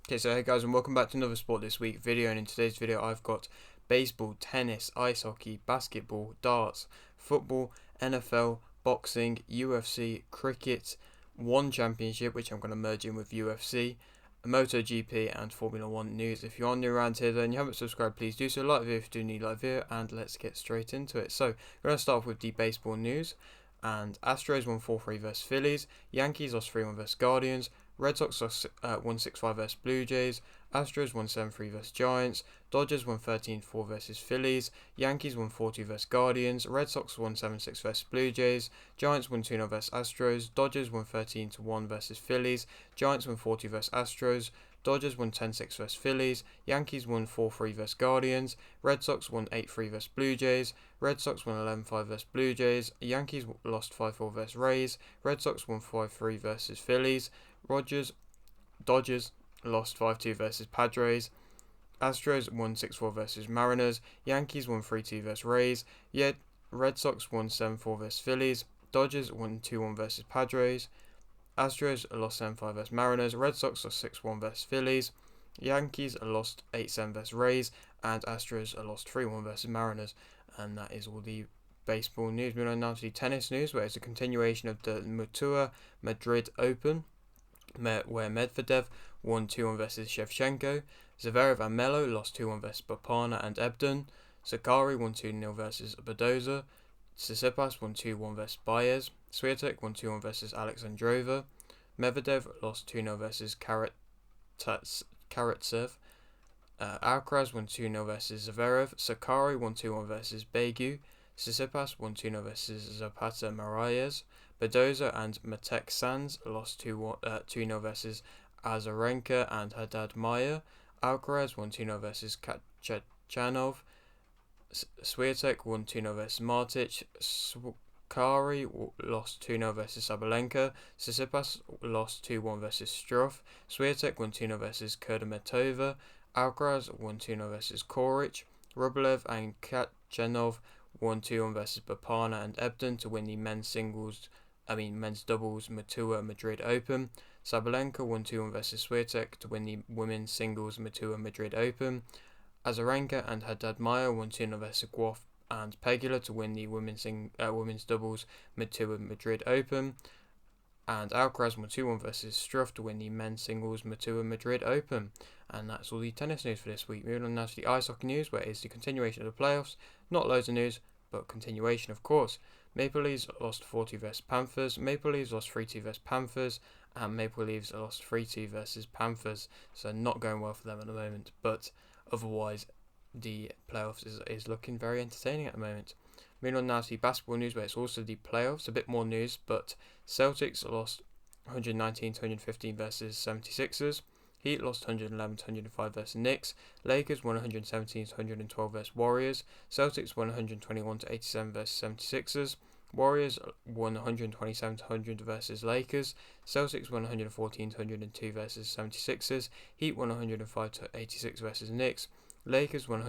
Okay, so hey guys, and welcome back to another Sport This Week video. And in today's video, I've got baseball, tennis, ice hockey, basketball, darts, football, NFL, boxing, UFC, cricket, one championship, which I'm going to merge in with UFC, Moto GP, and Formula One news. If you are new around here, then you haven't subscribed, please do so. Like the video if you do need like video, and let's get straight into it. So, we're going to start off with the baseball news. And Astros won 4-3 versus Phillies, Yankees lost 3-1 versus Guardians, Red Sox lost 1-6-5 versus Blue Jays, Astros won 7-3 versus Giants, Dodgers won 13-4 versus Phillies, Yankees won 4-2 versus Guardians, Red Sox won 7-6 versus Blue Jays, Giants won 2-0 versus Astros, Dodgers won 13-1 versus Phillies, Giants won 4-2 versus Astros, Dodgers won 10-6 versus Phillies, Yankees won 4-3 versus Guardians, Red Sox won 8-3 versus Blue Jays, Red Sox won 11-5 versus Blue Jays, Yankees lost 5-4 versus Rays, Red Sox won 5-3 versus Phillies, Dodgers lost 5-2 versus Padres, Astros won 6-4 versus Mariners, Yankees won 3-2 versus Rays, yet Red Sox won 7-4 versus Phillies, Dodgers won 2-1 versus Padres, Astros lost 7-5 versus Mariners, Red Sox lost 6-1 versus Phillies, Yankees lost 8-7 versus Rays, and Astros lost 3-1 versus Mariners. And that is all the baseball news. Moving on now to the tennis news, where it's a continuation of the Moto Madrid Open, where Medvedev won 2-1 versus Shevchenko, Zverev and Melo lost 2-1 versus Bapana and Ebden, Sakari won 2-0 versus Badoza, Tsitsipas won 2-1 versus Baez, Swiatek won 2-1 versus Alexandrova, Medvedev lost 2-0 versus Karatsev, Alcaraz won 2-0 versus Zverev, Sakari won 2-1 versus Begu, Tsitsipas won 2-0 versus Zapata Miralles, Badoza and Matek Sands lost 2-0 versus Azarenka and Haddad Maia, Alcaraz won 2-0 versus Kachanov, Swiatek won 2-0 versus Martic, Sakari lost 2-0 versus Sabalenka, Tsitsipas lost 2-1 versus Struff, Swiatek won 2-0 versus Kurdametova, Alcaraz won 2-0 versus Koric, Rublev and Kachanov won 2-1 versus Bapana and Ebden to win the men's doubles Matua Madrid Open. Sabalenka won 2-1 versus Swiatek to win the women's singles Matua Madrid Open. Azarenka and Haddad Maia won 2-0 versus Guoff and Pegula to win the women's doubles Matua Madrid Open. And Alcaraz won 2-1 versus Struff to win the men's singles Matua Madrid Open. And that's all the tennis news for this week. Moving on now to the ice hockey news, where it's the continuation of the playoffs. Not loads of news, but continuation, of course. Maple Leafs lost 4-2 versus Panthers, Maple Leafs lost 3-2 versus Panthers, and Maple Leafs lost 3-2 versus Panthers. So not going well for them at the moment, but otherwise the playoffs is looking very entertaining at the moment. Moving on now to the basketball news, where it's also the playoffs, a bit more news, but Celtics lost 119-115 versus 76ers, Heat lost 111-105 versus Knicks, Lakers won 117-112 versus Warriors, Celtics won 121-87 versus 76ers, Warriors won 127-100 versus Lakers, Celtics won 114-102 versus 76ers, Heat won 105-86 versus Knicks, Lakers won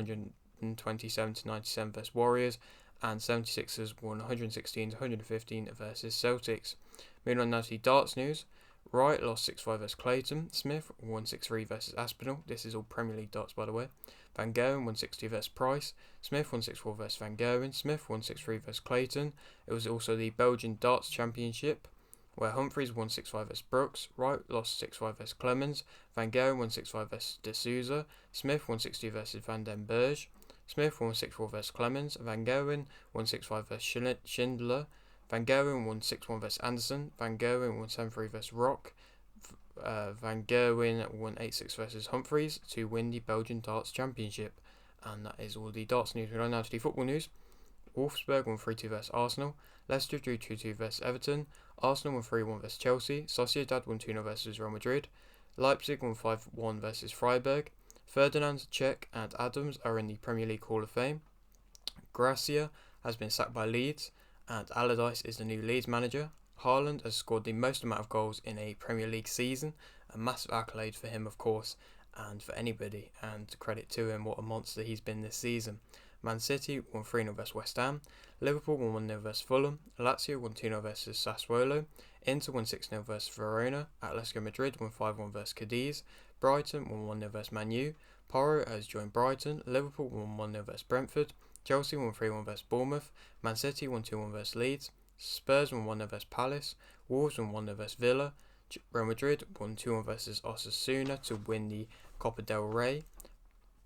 127-97 versus Warriors, and 76ers won 116-115 versus Celtics. Moving on now to the darts news. Wright lost 6-5 versus Clayton. Smith won 6-3 versus Aspinall. This is all Premier League darts, by the way. Van Gerwen won 6-2 versus Price. Smith won 6-4 versus Van Gerwen. Smith won 6-3 versus Clayton. It was also the Belgian Darts Championship, where Humphries won 6-5 versus Brooks. Wright lost 6-5 versus Clemens. Van Gerwen won 6-5 versus De Souza. Smith won 6-2 versus Van den Berg. Smith won 6-4 versus Clemens. Van Gerwen won 6-5 versus Schindler. Van Gerwen won 6-1 versus Anderson. Van Gerwen won 7-3 versus Rock. Van Gerwen won 8-6 versus Humphries to win the Belgian Darts Championship. And that is all the darts news. We're on now to the football news. Wolfsburg won 3-2 versus Arsenal. Leicester drew 2-2 versus Everton. Arsenal won 3-1 versus Chelsea. Sociedad won 2-0 versus Real Madrid. Leipzig won 5-1 versus Freiburg. Ferdinand, Cech and Adams are in the Premier League Hall of Fame. Gracia has been sacked by Leeds, and Allardyce is the new Leeds manager. Haaland has scored the most amount of goals in a Premier League season, a massive accolade for him, of course, and for anybody, and credit to him, what a monster he's been this season. Man City won 3-0 vs West Ham. Liverpool won 1-0 vs Fulham. Lazio won 2-0 vs Sassuolo. Inter won 6-0 vs Verona. Atletico Madrid won 5-1 vs Cadiz. Brighton won 1-0 vs Man U. Porro has joined Brighton. Liverpool won 1-0 vs Brentford. Chelsea won 3-1 vs Bournemouth. Man City won 2-1 vs Leeds. Spurs won 1-0 vs Palace. Wolves won 1-0 vs Villa. Real Madrid won 2-1 vs Osasuna to win the Copa del Rey.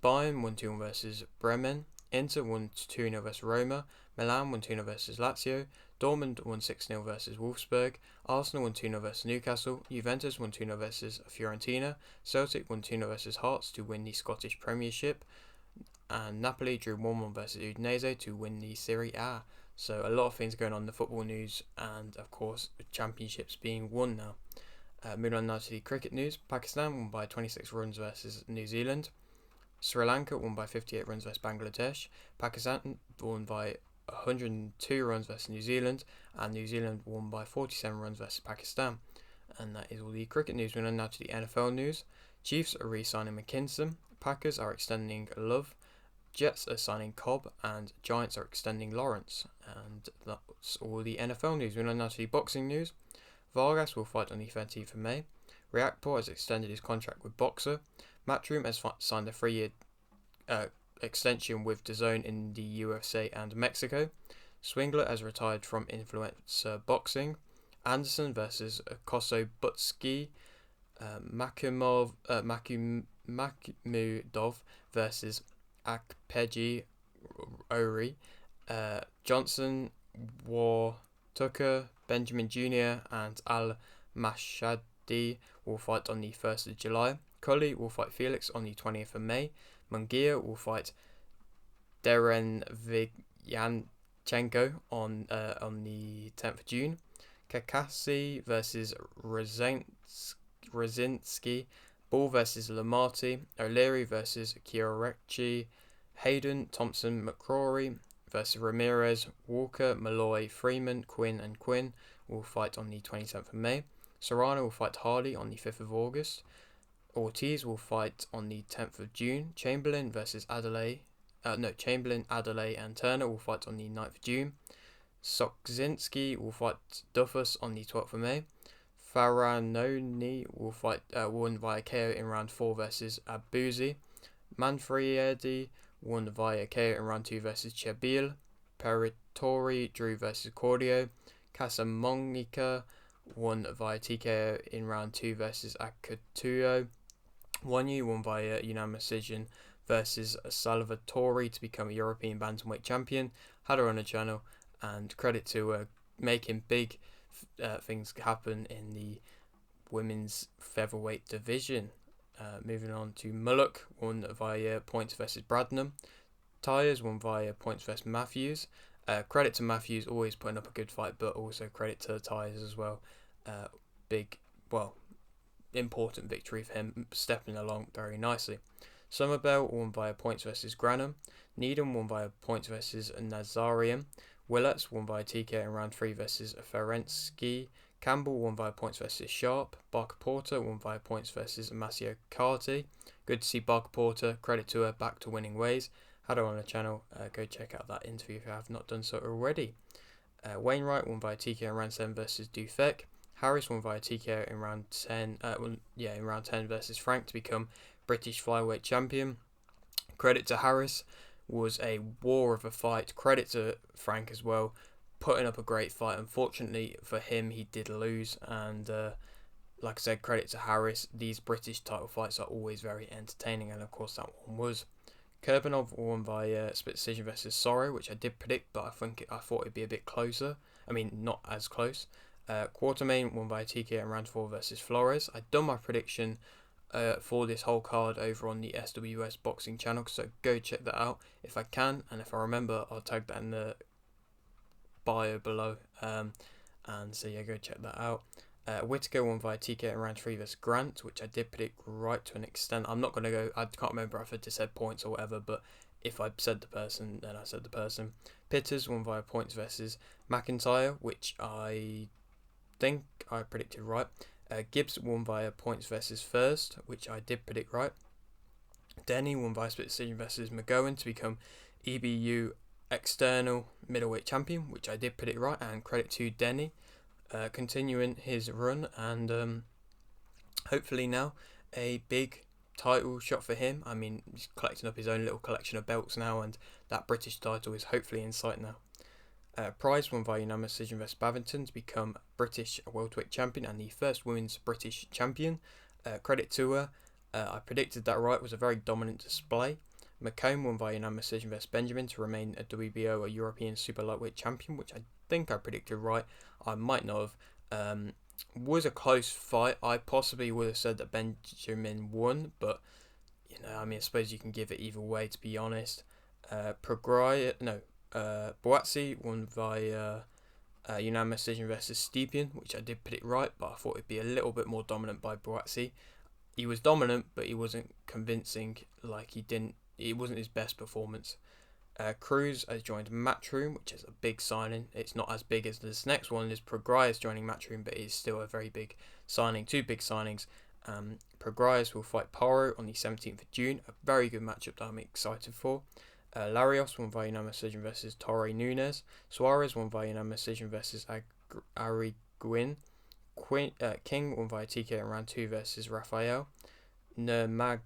Bayern won 2-1 vs Bremen. Inter won 2-0 vs Roma. Milan won 2-0 vs Lazio. Dortmund won 6-0 vs Wolfsburg. Arsenal won 2-0 vs Newcastle. Juventus won 2-0 vs Fiorentina. Celtic won 2-0 vs Hearts to win the Scottish Premiership. And Napoli drew 1-1 vs Udinese to win the Serie A. So a lot of things going on in the football news, and of course the championships being won now. Moving on now to the cricket news. Pakistan won by 26 runs versus New Zealand. Sri Lanka won by 58 runs versus Bangladesh. Pakistan won by 102 runs versus New Zealand, and New Zealand won by 47 runs versus Pakistan. And that is all the cricket news. Moving on now to the NFL news. Chiefs are re-signing McKinson. Packers are extending Love. Jets are signing Cobb, and Giants are extending Lawrence. And that's all the NFL news. Moving on now to the boxing news. Vargas will fight on the 13th of May. Riakporhe has extended his contract with Boxer. Matchroom has signed a 3-year extension with DAZN in the USA and Mexico. Swingler has retired from influencer boxing. Anderson versus Kosobutsky. Makimov Makhmudov versus Akpeji Ori. Johnson, War, Tucker, Benjamin Jr. and Al Mashadi will fight on the 1st of July. Cully will fight Felix on the 20th of May. Munguia will fight Deren Vyanchenko on the 10th of June. Kakasi versus Rosinski. Ball versus Lamarty. O'Leary versus Kiorechi. Hayden, Thompson, McCrory versus Ramirez. Walker, Malloy, Freeman, Quinn and Quinn will fight on the 27th of May. Serrano will fight Hardy on the 5th of August. Ortiz will fight on the 10th of June. Chamberlain, Adelaide and Turner will fight on the 9th of June. Sokzinski will fight Duffus on the 12th of May. Faranoni will fight won via KO in round 4 versus Abuzi. Manfredi won via KO in round 2 versus Chabil. Peritori drew versus Cordio. Casamonica won via TKO in round 2 versus Akatuo. Wanyu won via unanimous decision versus Salvatore to become a European bantamweight champion. Had her on the channel, and credit to making big things happen in the women's featherweight division. Moving on to Mullock, won via points versus Bradnam. Tyres won via points versus Matthews. Credit to Matthews, always putting up a good fight, but also credit to Tyres as well. Important victory for him, stepping along very nicely. Somerville won via points versus Granham. Needham won via points versus Nazarian. Willets won via TK in round 3 versus Ferenczi. Campbell won via points versus Sharp. Barker Porter won via points versus Masio Carty. Good to see Barker Porter, credit to her, back to winning ways. Had her on the channel, go check out that interview if you have not done so already. Wainwright won via TK in round 7 versus Dufek. Harris won via TKO in round 10. In round 10 versus Frank to become British flyweight champion. Credit to Harris, was a war of a fight. Credit to Frank as well, putting up a great fight. Unfortunately for him, he did lose, and like I said, credit to Harris. These British title fights are always very entertaining, and of course that one was. Kurbanov won by split decision versus Sorrow, which I did predict, but I thought it'd be a bit closer. I mean, not as close. Quartermain won by TK in round 4 versus Flores. I'd done my prediction for this whole card over on the SWS boxing channel, so go check that out if I can, and if I remember, I'll tag that in the bio below. And so yeah, go check that out. Whittaker won via TK in round 3 versus Grant, which I did predict right to an extent. I'm not going to go, I can't remember if I just said points or whatever, but if I said the person, then I said the person. Pitters won via points versus McIntyre, which I think I predicted right. Gibbs won via points versus First, which I did predict right. Denny won by split decision versus McGowan to become EBU external middleweight champion, which I did predict right, and credit to Denny continuing his run, and hopefully now a big title shot for him. I mean, he's collecting up his own little collection of belts now, and that British title is hopefully in sight now. Price won by unanimous decision versus Bavington to become British welterweight champion and the first women's British champion. Credit to her. I predicted that right. It was a very dominant display. McComb won by unanimous decision versus Benjamin to remain a WBO, a European super lightweight champion, which I think I predicted right. I might not have. Was a close fight. I possibly would have said that Benjamin won, but I mean, I suppose you can give it either way, to be honest. Boazzi won by unanimous decision versus Stepien, which I did predict right, but I thought it'd be a little bit more dominant by Boazzi. He was dominant, but he wasn't convincing. It wasn't his best performance. Cruz has joined Matchroom, which is a big signing. It's not as big as this next one. Is Prograis joining Matchroom, but it's still a very big signing. Two big signings. Prograis will fight Paro on the 17th of June. A very good matchup that I'm excited for. Larios won via unanimous decision versus Torre Nunes. Suarez won via unanimous decision versus Ariguin. King won via TK in round 2 versus Rafael. Nurmagomedov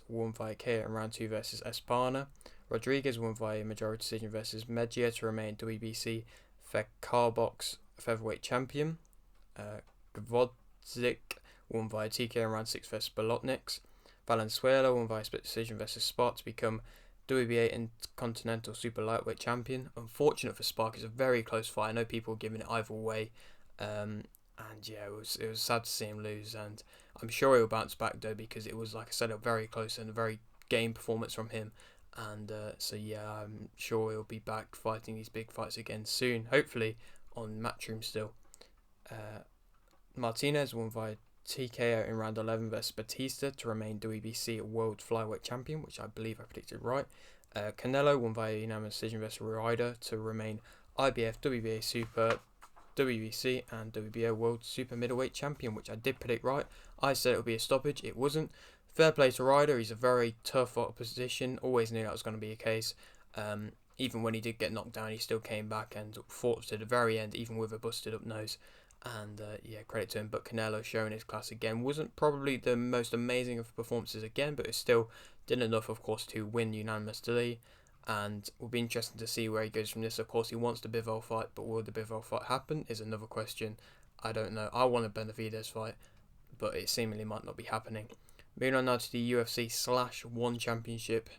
won via KO in round 2 versus Espana. Rodriguez won via majority decision versus Mejia to remain WBC Fecarbox featherweight champion. Gvodzik won via TK in round 6 versus Bolotniks. Valenzuela won via split decision versus Spark to become WBA Intercontinental Super Lightweight Champion. Unfortunate for Spark, it's a very close fight. I know people were giving it either way. And yeah, it was sad to see him lose, and I'm sure he'll bounce back though, because it was, like I said, a very close and a very game performance from him, and so yeah, I'm sure he'll be back fighting these big fights again soon, hopefully on Matchroom still. Martinez won via TKO in round 11 versus Batista to remain WBC World Flyweight Champion, which I believe I predicted right. Canelo won via unanimous decision versus Ryder to remain IBF WBA Super, WBC and WBO World Super Middleweight Champion, which I did predict right. I said it would be a stoppage. It wasn't. Fair play to Ryder. He's a very tough opposition. Always knew that was going to be a case. Even when he did get knocked down, he still came back and fought to the very end, even with a busted up nose. And yeah, credit to him. But Canelo showing his class again. Wasn't probably the most amazing of performances again, but it still did enough, of course, to win unanimously. And will be interesting to see where he goes from this. Of course, he wants the Bivol fight, but will the Bivol fight happen is another question. I don't know. I want a Benavidez fight, but it seemingly might not be happening. Moving on now to the UFC/One Championship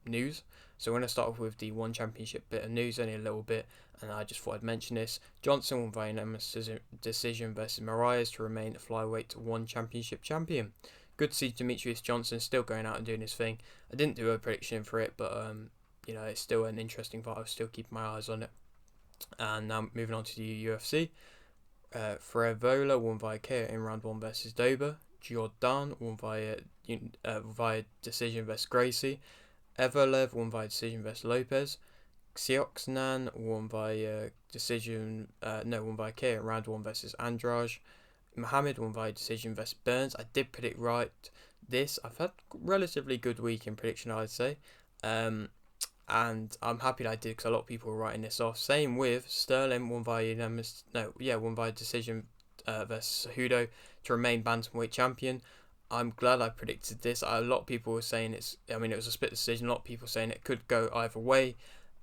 news. So we're going to start off with the One Championship bit of news, only a little bit, and I just thought I'd mention this. Johnson won via unanimous decision versus Moraes to remain flyweight One Championship champion. Good to see Demetrius Johnson still going out and doing his thing. I didn't do a prediction for it, but it's still an interesting fight. I'll still keep my eyes on it. And now moving on to the UFC. Frevola won via KO in round 1 versus Dober. Jordan won via decision versus Gracie. Evelev won via decision versus Lopez. Xioxnan won via KO in round 1 versus Andrade. Mohammed won via decision versus Burns. I did predict right this. I've had a relatively good week in prediction, I'd say. And I'm happy that I did, because a lot of people were writing this off. Same with Sterling, won via decision versus Cejudo to remain bantamweight champion. I'm glad I predicted this. A lot of people were saying it was a split decision. A lot of people saying it could go either way.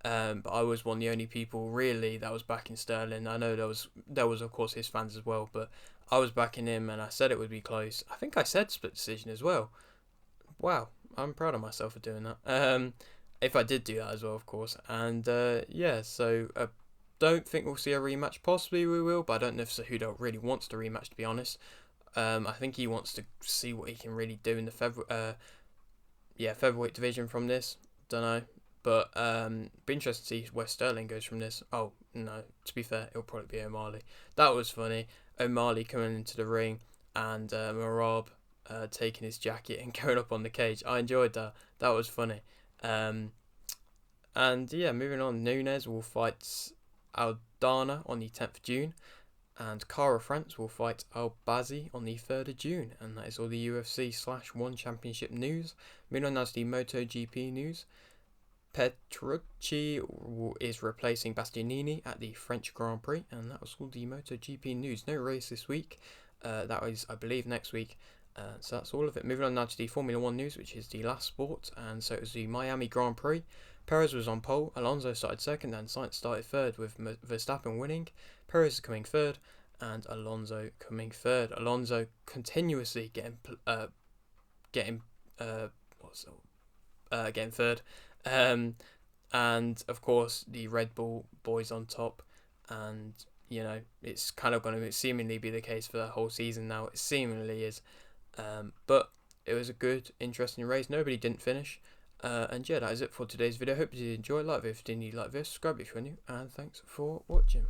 But I was one of the only people really that was backing Sterling. I know there was of course his fans as well, but I was backing him, and I said it would be close. I think I said split decision as well. Wow, I'm proud of myself for doing that. If I did do that as well, of course. And so don't think we'll see a rematch. Possibly we will, but I don't know if Cejudo really wants to rematch, to be honest. I think he wants to see what he can really do in the featherweight division from this. Don't know. But be interested to see where Sterling goes from this. Oh, no, to be fair, it'll probably be O'Malley. That was funny. O'Malley coming into the ring and Marab taking his jacket and going up on the cage. I enjoyed that. That was funny. And yeah, moving on, Nunes will fight Aldana on the 10th of June. And Cara France will fight Al-Bazi on the 3rd of June. And that is all the UFC/1 Championship news. Moving on now to the Moto GP news. Petrucci is replacing Bastianini at the French Grand Prix. And that was all the Moto GP news. No race this week. That was, I believe, next week. So that's all of it. Moving on now to the Formula 1 news, which is the last sport. And so it was the Miami Grand Prix. Perez was on pole, Alonso started second, and Sainz started third, with Verstappen winning. Perez coming third, and Alonso coming third. Alonso continuously getting third. And of course the Red Bull boys on top, and it's kind of going to seemingly be the case for the whole season now. It seemingly is. But it was a good, interesting race. Nobody didn't finish. And yeah, that is it for today's video. Hope you did enjoy. Like this if you did, like this, subscribe if you're new, and thanks for watching.